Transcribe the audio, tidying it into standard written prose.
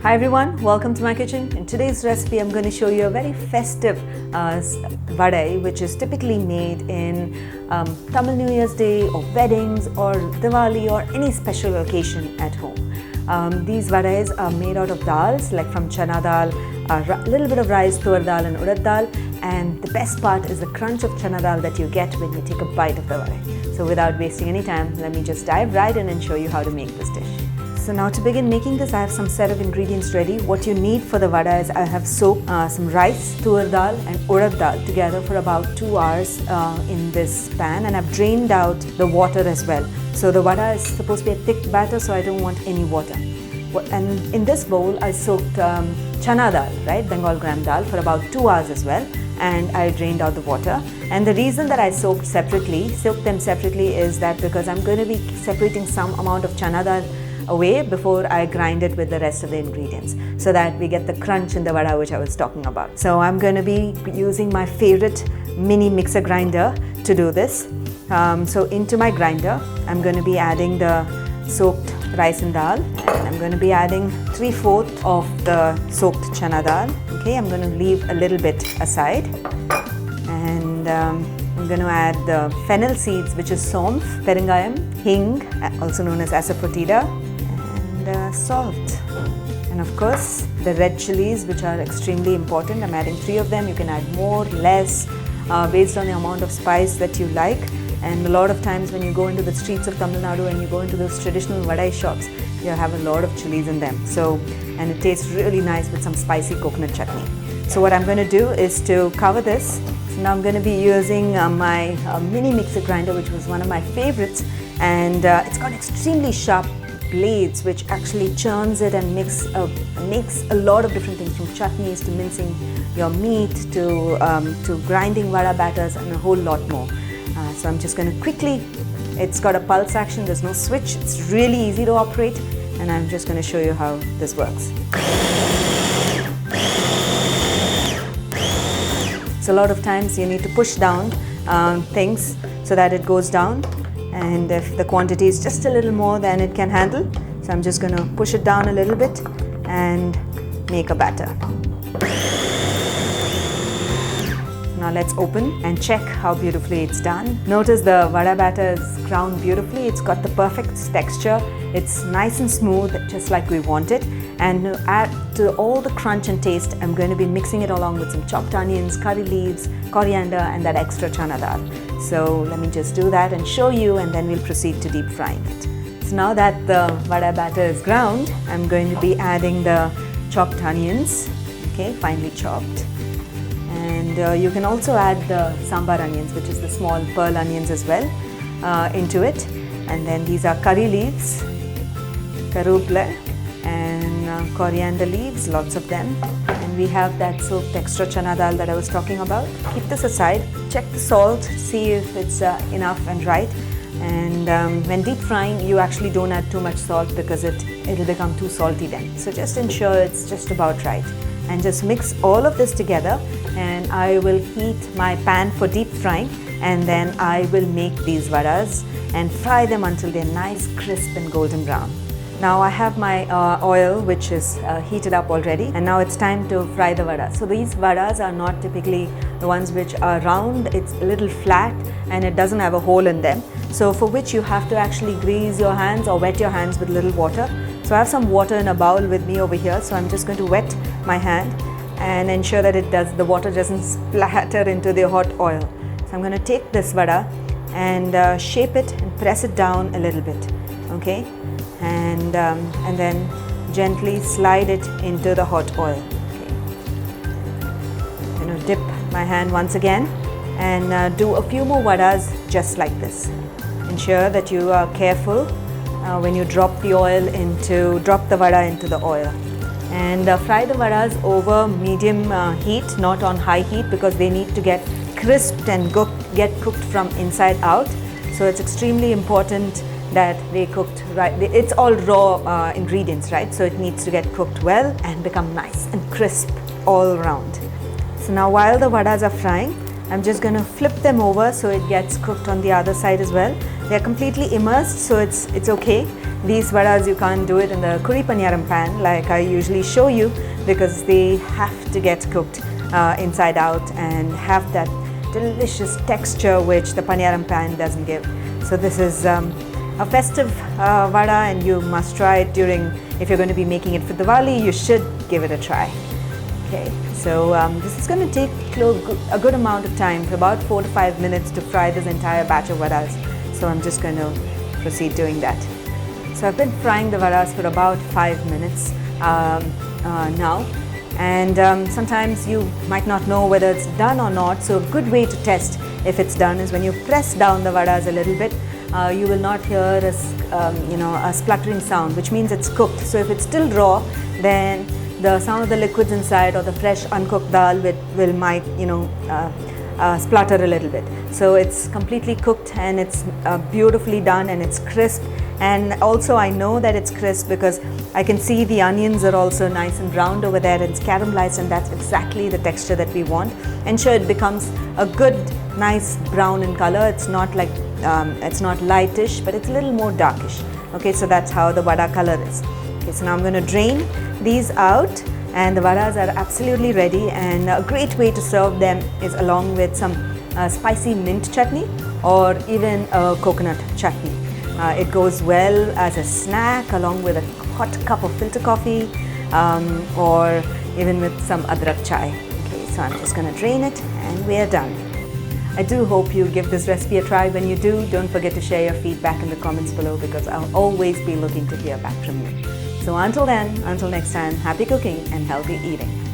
Hi everyone, welcome to my kitchen. In today's recipe, I'm going to show you a very festive vadai, which is typically made in Tamil New Year's Day or weddings or Diwali or any special occasion at home. These vadais are made out of dals, like from chana dal, a little bit of rice, tur dal and urad dal, and the best part is the crunch of chana dal that you get when you take a bite of the vadai. So without wasting any time, let me just dive right in and show you how to make this dish. So now to begin making this, I have some set of ingredients ready. What you need for the vada is I have soaked some rice, tur dal and urad dal together for about 2 hours in this pan, and I've drained out the water as well. So the vada is supposed to be a thick batter, so I don't want any water. And in this bowl, I soaked chana dal, right, Bengal gram dal, for about 2 hours as well, and I drained out the water. And the reason that I soaked them separately is that because I'm going to be separating some amount of chana dal away before I grind it with the rest of the ingredients, so that we get the crunch in the vada which I was talking about. So I'm going to be using my favorite mini mixer grinder to do this. So into my grinder, I'm going to be adding the soaked rice and dal, and I'm going to be adding 3/4 of the soaked chana dal. Okay, I'm going to leave a little bit aside, and I'm going to add the fennel seeds, which is Saunf, perengayam, hing, also known as Asafoetida, and salt. And of course, the red chillies, which are extremely important. I'm adding 3 of them. You can add more, less, based on the amount of spice that you like. And a lot of times when you go into the streets of Tamil Nadu and you go into those traditional vadai shops, you have a lot of chilies in them. So, and it tastes really nice with some spicy coconut chutney. So what I'm going to do is to cover this. So now I'm going to be using my mini mixer grinder, which was one of my favorites, and it's got extremely sharp blades which actually churns it and makes a lot of different things, from chutneys to mincing your meat to grinding vada batters and a whole lot more. So I'm just going to quickly, it's got a pulse action, there's no switch, it's really easy to operate, and I'm just going to show you how this works. So a lot of times you need to push down things so that it goes down, and if the quantity is just a little more than it can handle, so I'm just going to push it down a little bit and make a batter. Now let's open and check how beautifully it's done. Notice the vada batter is ground beautifully. It's got the perfect texture. It's nice and smooth, just like we want it. And to add to all the crunch and taste, I'm going to be mixing it along with some chopped onions, curry leaves, coriander, and that extra chana dal. So let me just do that and show you, and then we'll proceed to deep frying it. So now that the vada batter is ground, I'm going to be adding the chopped onions, okay, finely chopped. And you can also add the sambar onions, which is the small pearl onions as well, into it. And then these are curry leaves, karootle, and coriander leaves, lots of them. And we have that soaked extra chana dal that I was talking about. Keep this aside, check the salt, see if it's enough and right. And when deep frying, you actually don't add too much salt because it'll become too salty then. So just ensure it's just about right. And just mix all of this together, and I will heat my pan for deep frying, and then I will make these vadas and fry them until they're nice, crisp and golden brown. Now I have my oil which is heated up already, and now it's time to fry the vada. So these vadas are not typically the ones which are round, it's a little flat and it doesn't have a hole in them. So for which you have to actually grease your hands or wet your hands with a little water. So I have some water in a bowl with me over here, so I'm just going to wet my hand and ensure that the water doesn't splatter into the hot oil. So I'm going to take this vada and shape it and press it down a little bit, okay, and then gently slide it into the hot oil. Okay. I'm going to dip my hand once again and do a few more vadas just like this. Ensure that you are careful when you drop the vada into the oil. And fry the vadas over medium heat, not on high heat, because they need to get crisped and get cooked from inside out. So it's extremely important that they cooked right. It's all raw ingredients, right? So it needs to get cooked well and become nice and crisp all around. So now while the vadas are frying, I'm just going to flip them over so it gets cooked on the other side as well. They're completely immersed, so it's okay. These vadas, you can't do it in the kuri paniyaram pan like I usually show you, because they have to get cooked inside out and have that delicious texture which the paniyaram pan doesn't give. So this is a festive vada, and you must try it if you're going to be making it for Diwali, you should give it a try. Okay, so this is going to take a good amount of time, for about 4 to 5 minutes to fry this entire batch of vadas. So I'm just going to proceed doing that. So I've been frying the vadas for about 5 minutes now, and sometimes you might not know whether it's done or not. So a good way to test if it's done is when you press down the vadas a little bit, you will not hear a spluttering sound, which means it's cooked. So if it's still raw, then the sound of the liquids inside or the fresh uncooked dal might splutter a little bit. So it's completely cooked, and it's beautifully done, and it's crisp. And also I know that it's crisp because I can see the onions are also nice and browned over there, and it's caramelized, and that's exactly the texture that we want. And sure, it becomes a good nice brown in color. It's not like it's not lightish, but it's a little more darkish. Okay, so that's how the vada color is. Okay, so now I'm going to drain these out, and the vadas are absolutely ready. And a great way to serve them is along with some spicy mint chutney or even a coconut chutney. It goes well as a snack along with a hot cup of filter coffee or even with some adrak chai. Okay, so I'm just going to drain it, and we are done. I do hope you give this recipe a try. When you do, don't forget to share your feedback in the comments below, because I'll always be looking to hear back from you. So until then, until next time, happy cooking and healthy eating.